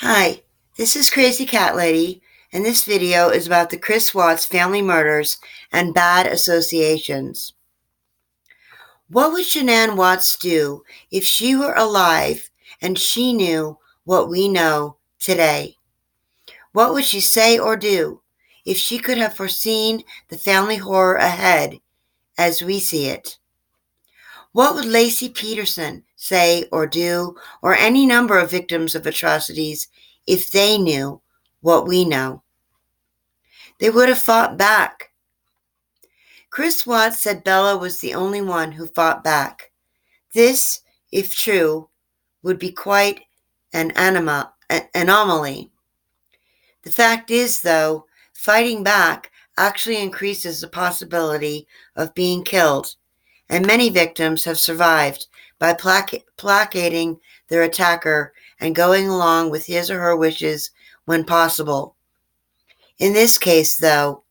Hi, this is Crazy Cat Lady, and this video is about the Chris Watts family murders and bad associations. What would Shannan Watts do if she were alive and she knew what we know today? What would she say or do if she could have foreseen the family horror ahead as we see it? What would Lacey Peterson say or do, or any number of victims of atrocities, if they knew what we know? They would have fought back. Chris Watts said Bella was the only one who fought back. This, if true, would be quite an anomaly. The fact is, though, fighting back actually increases the possibility of being killed, and many victims have survived by placating their attacker and going along with his or her wishes when possible. In this case, though,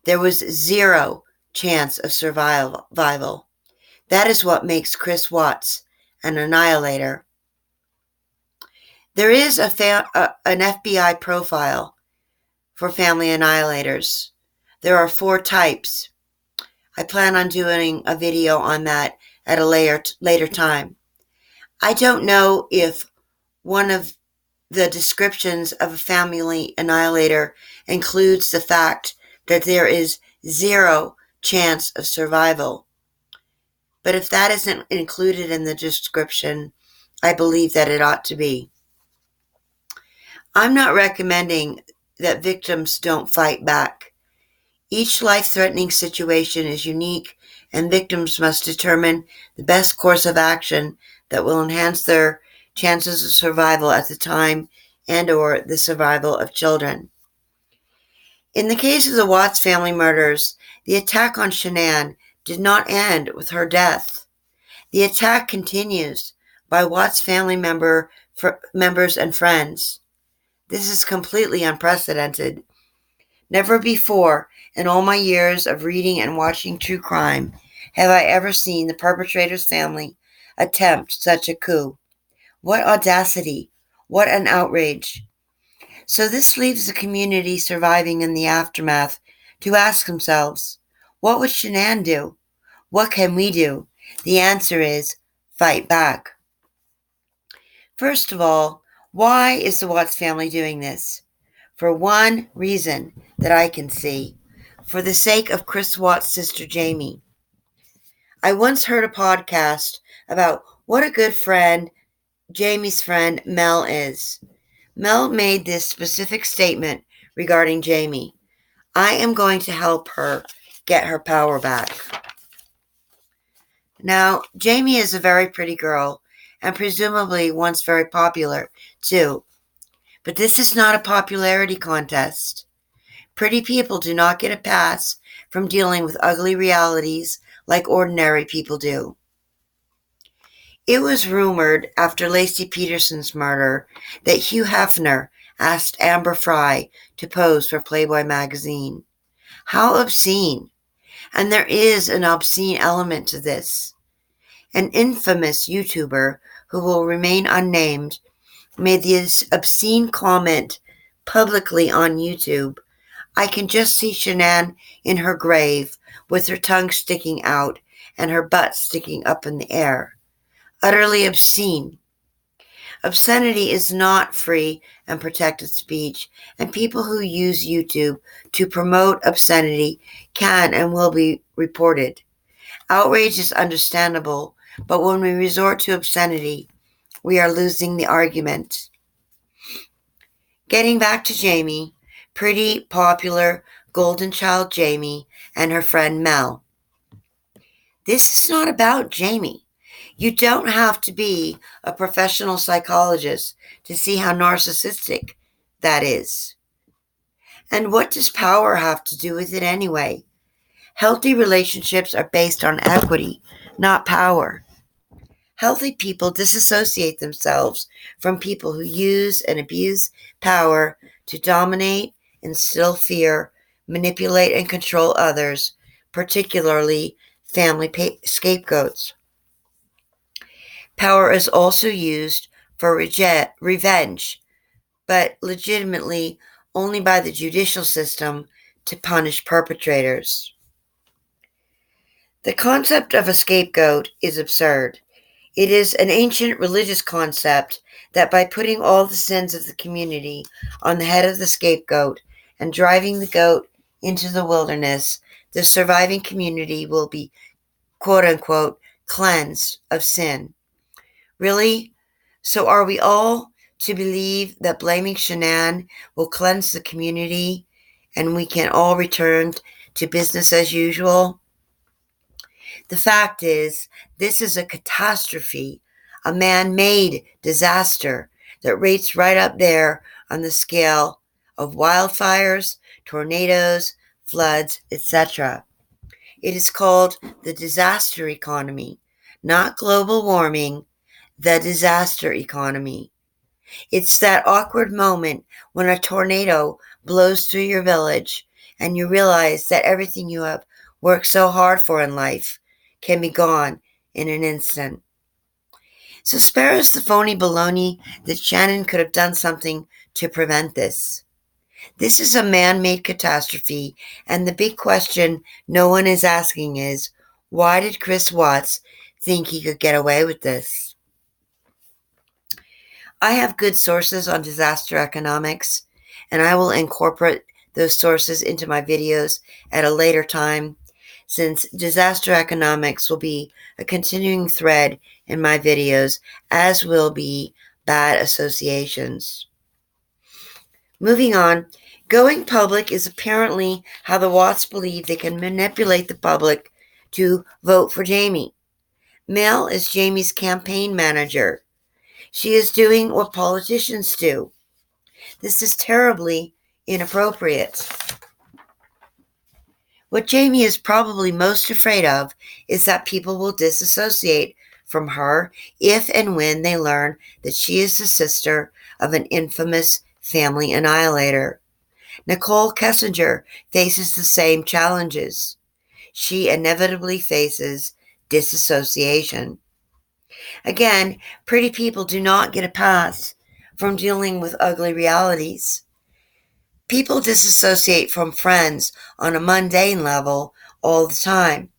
there was zero chance of survival. That is what makes Chris Watts an annihilator. There is an FBI profile for family annihilators. There are 4 types. I plan on doing a video on that at a later time. I don't know if one of the descriptions of a family annihilator includes the fact that there is zero chance of survival. But if that isn't included in the description, I believe that it ought to be. I'm not recommending that victims don't fight back. Each life-threatening situation is unique, and victims must determine the best course of action that will enhance their chances of survival at the time and/or the survival of children. In the case of the Watts family murders, the attack on Shannan did not end with her death. The attack continues by Watts family members and friends. This is completely unprecedented. Never before, in all my years of reading and watching true crime, have I ever seen the perpetrator's family attempt such a coup. What audacity! What an outrage! So this leaves the community surviving in the aftermath to ask themselves, what would Shannan do? What can we do? The answer is fight back. First of all, why is the Watts family doing this? For one reason that I can see, for the sake of Chris Watts' sister Jamie. I once heard a podcast about what a good friend Jamie's friend Mel is. Mel made this specific statement regarding Jamie. I am going to help her get her power back. Now, Jamie is a very pretty girl, and presumably once very popular, too. But this is not a popularity contest. Pretty people do not get a pass from dealing with ugly realities like ordinary people do. It was rumored after Lacey Peterson's murder that Hugh Hefner asked Amber Fry to pose for Playboy magazine. How obscene! And there is an obscene element to this. An infamous YouTuber, who will remain unnamed, made this obscene comment publicly on YouTube. I can just see Shannan in her grave with her tongue sticking out and her butt sticking up in the air. Utterly obscene. Obscenity is not free and protected speech, and people who use YouTube to promote obscenity can and will be reported. Outrage is understandable, but when we resort to obscenity, we are losing the argument. Getting back to Jamie, pretty, popular, golden child Jamie and her friend Mel. This is not about Jamie. You don't have to be a professional psychologist to see how narcissistic that is. And what does power have to do with it anyway? Healthy relationships are based on equity, not power. Healthy people disassociate themselves from people who use and abuse power to dominate, instill fear, manipulate and control others, particularly family scapegoats. Power is also used for revenge, but legitimately only by the judicial system to punish perpetrators. The concept of a scapegoat is absurd. It is an ancient religious concept that by putting all the sins of the community on the head of the scapegoat and driving the goat into the wilderness, the surviving community will be, quote unquote, cleansed of sin. Really? So are we all to believe that blaming Shannan will cleanse the community and we can all return to business as usual? The fact is, this is a catastrophe, a man-made disaster that rates right up there on the scale of wildfires, tornadoes, floods, etc. It is called the disaster economy, not global warming, the disaster economy. It's that awkward moment when a tornado blows through your village and you realize that everything you have worked so hard for in life can be gone in an instant. So spare us the phony baloney that Shannan could have done something to prevent this. This is a man-made catastrophe, and the big question no one is asking is, why did Chris Watts think he could get away with this? I have good sources on disaster economics, and I will incorporate those sources into my videos at a later time, since disaster economics will be a continuing thread in my videos, as will be bad associations. Moving on, going public is apparently how the Watts believe they can manipulate the public to vote for Jamie. Mel is Jamie's campaign manager. She is doing what politicians do. This is terribly inappropriate. What Jamie is probably most afraid of is that people will disassociate from her if and when they learn that she is the sister of an infamous family annihilator. Nicole Kessinger faces the same challenges. She inevitably faces disassociation. Again, pretty people do not get a pass from dealing with ugly realities. People disassociate from friends on a mundane level all the time,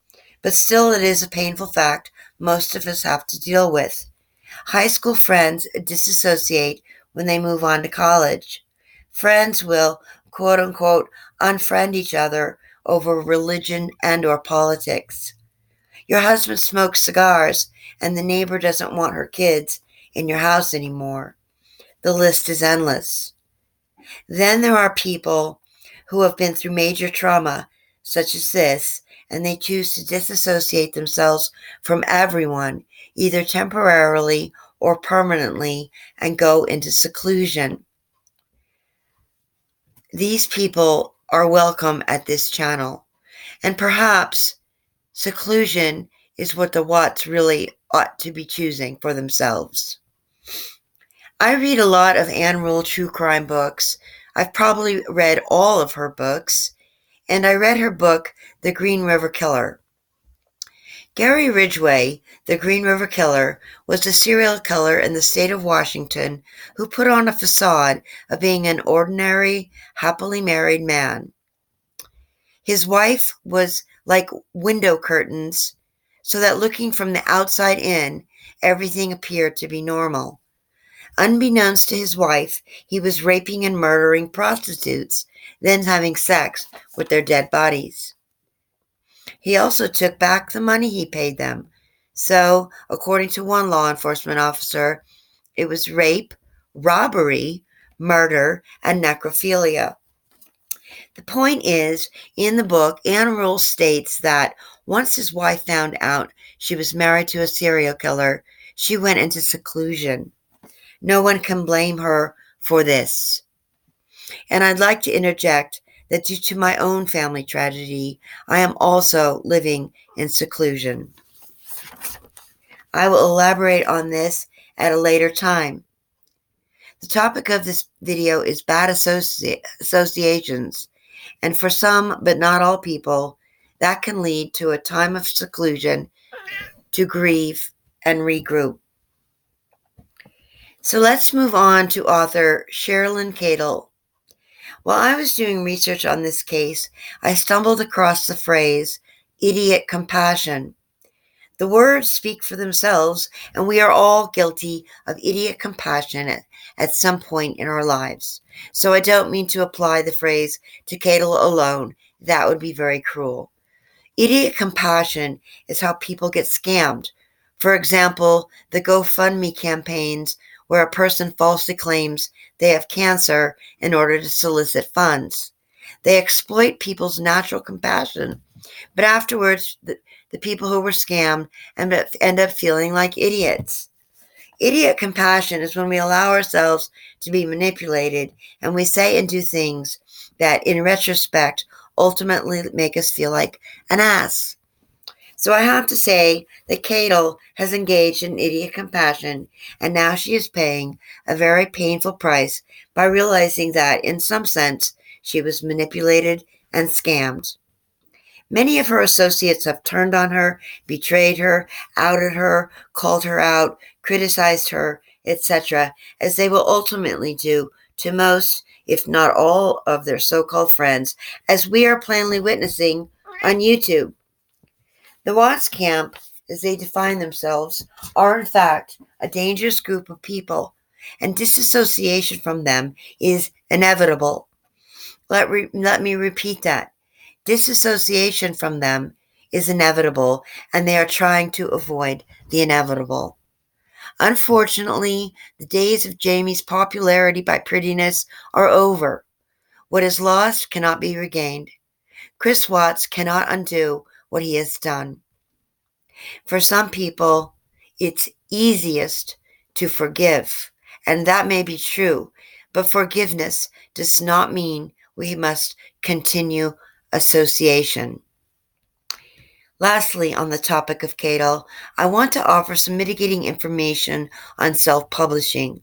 but still it is a painful fact most of us have to deal with. High school friends disassociate when they move on to college. Friends will, quote unquote, unfriend each other over religion and or politics. Your husband smokes cigars and the neighbor doesn't want her kids in your house anymore. The list is endless. Then there are people who have been through major trauma, such as this, and they choose to disassociate themselves from everyone, either temporarily or permanently, and go into seclusion. These people are welcome at this channel, and perhaps seclusion is what the Watts really ought to be choosing for themselves. I read a lot of Ann Rule true crime books. I've probably read all of her books, and I read her book, The Green River Killer. Gary Ridgway, the Green River Killer, was a serial killer in the state of Washington who put on a facade of being an ordinary, happily married man. His wife was like window curtains, so that looking from the outside in, everything appeared to be normal. Unbeknownst to his wife, he was raping and murdering prostitutes, then having sex with their dead bodies. He also took back the money he paid them. So, according to one law enforcement officer, it was rape, robbery, murder, and necrophilia. The point is, in the book, Ann Rule states that once his wife found out she was married to a serial killer, she went into seclusion. No one can blame her for this. And I'd like to interject that due to my own family tragedy, I am also living in seclusion. I will elaborate on this at a later time. The topic of this video is bad associations, and for some, but not all people, that can lead to a time of seclusion to grieve and regroup. So let's move on to author Sherilyn Cadle. While I was doing research on this case, I stumbled across the phrase idiot compassion. The words speak for themselves, and we are all guilty of idiot compassion at some point in our lives. So I don't mean to apply the phrase to Cadle alone. That would be very cruel. Idiot compassion is how people get scammed. For example, the GoFundMe campaigns where a person falsely claims they have cancer in order to solicit funds. They exploit people's natural compassion, but afterwards, the people who were scammed end up feeling like idiots. Idiot compassion is when we allow ourselves to be manipulated and we say and do things that, in retrospect, ultimately make us feel like an ass. So I have to say that Cadle has engaged in idiot compassion, and now she is paying a very painful price by realizing that, in some sense, she was manipulated and scammed. Many of her associates have turned on her, betrayed her, outed her, called her out, criticized her, etc., as they will ultimately do to most, if not all, of their so-called friends, as we are plainly witnessing on YouTube. The Watts camp, as they define themselves, are in fact a dangerous group of people, and disassociation from them is inevitable. Let me repeat that. Disassociation from them is inevitable, and they are trying to avoid the inevitable. Unfortunately, the days of Jamie's popularity by prettiness are over. What is lost cannot be regained. Chris Watts cannot undo what he has done. For some people, it's easiest to forgive, and that may be true, but forgiveness does not mean we must continue association. Lastly, on the topic of Cadle, I want to offer some mitigating information on self-publishing.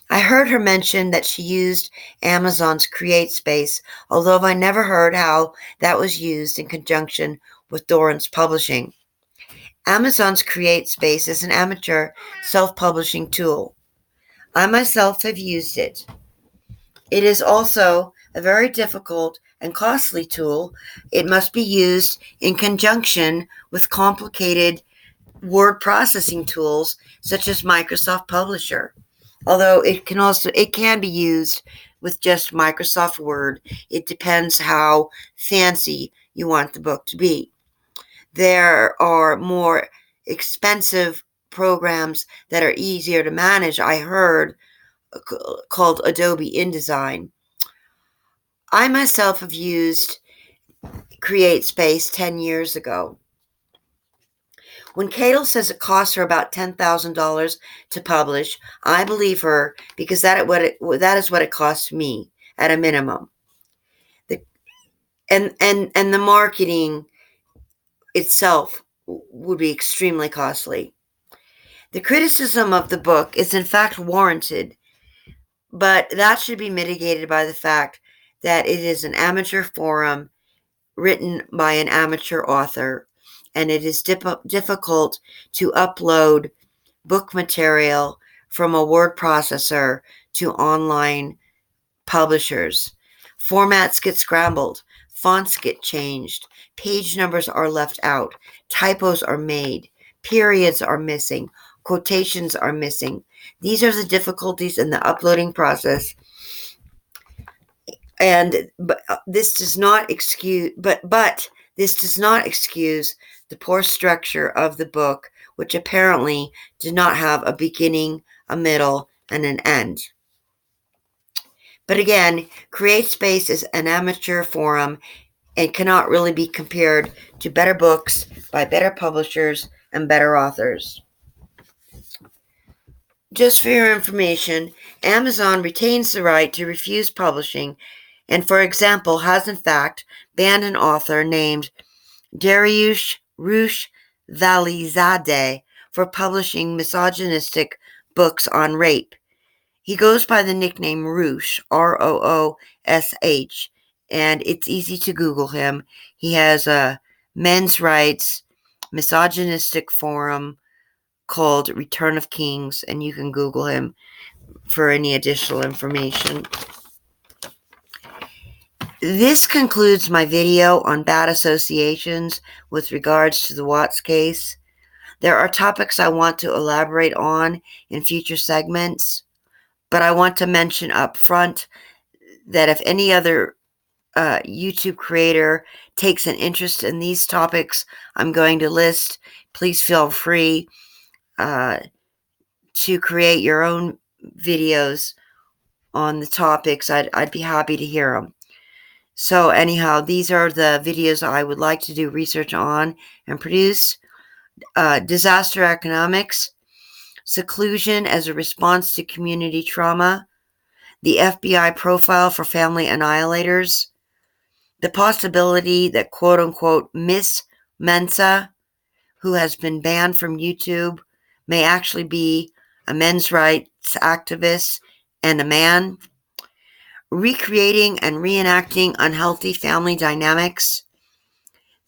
I heard her mention that she used Amazon's CreateSpace, although I never heard how that was used in conjunction with Dorrance Publishing. Amazon's CreateSpace is an amateur self-publishing tool. I myself have used it. It is also a very difficult and costly tool. It must be used in conjunction with complicated word processing tools such as Microsoft Publisher. Although it can be used with just Microsoft Word. It depends how fancy you want the book to be. There are more expensive programs that are easier to manage, I heard, called Adobe InDesign. I myself have used CreateSpace 10 years ago. When Cadle says it costs her about $10,000 to publish, I believe her because that is what it costs me at a minimum. And the marketing itself would be extremely costly. The criticism of the book is in fact warranted, but that should be mitigated by the fact that it is an amateur forum written by an amateur author, and it is difficult to upload book material from a word processor to online publishers. Formats get scrambled, fonts get changed, page numbers are left out, typos are made, periods are missing, quotations are missing. These are the difficulties in the uploading process. But this does not excuse the poor structure of the book, which apparently did not have a beginning, a middle, and an end. But again, CreateSpace is an amateur forum and cannot really be compared to better books by better publishers and better authors. Just for your information, Amazon retains the right to refuse publishing and, for example, has in fact banned an author named Dariush Rush Valizadeh for publishing misogynistic books on rape. He goes by the nickname Roosh, Roosh, and it's easy to Google him. He has a men's rights, misogynistic forum called Return of Kings, and you can Google him for any additional information. This concludes my video on bad associations with regards to the Watts case. There are topics I want to elaborate on in future segments, but I want to mention up front that if any other YouTube creator takes an interest in these topics I'm going to list, please feel free to create your own videos on the topics. I'd be happy to hear them. So anyhow, these are the videos I would like to do research on and produce. Disaster economics, seclusion as a response to community trauma, the FBI profile for family annihilators, the possibility that quote-unquote Miss Mensa, who has been banned from YouTube, may actually be a men's rights activist and a man, recreating and reenacting unhealthy family dynamics,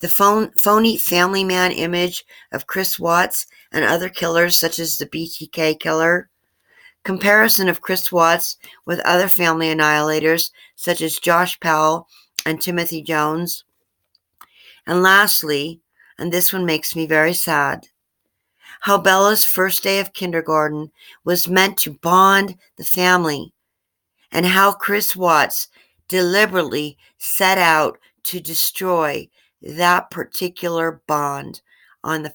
the phony family man image of Chris Watts and other killers such as the BTK killer, comparison of Chris Watts with other family annihilators such as Josh Powell and Timothy Jones, and lastly, and this one makes me very sad, how Bella's first day of kindergarten was meant to bond the family, and how Chris Watts deliberately set out to destroy that particular bond on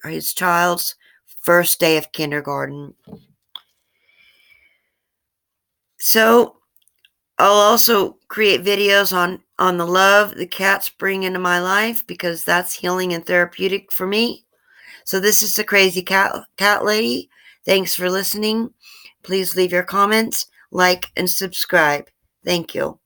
his child's first day of kindergarten. So I'll also create videos on the love the cats bring into my life, because that's healing and therapeutic for me. So this is the Crazy Cat Lady. Thanks for listening. Please leave your comments, like, and subscribe. Thank you.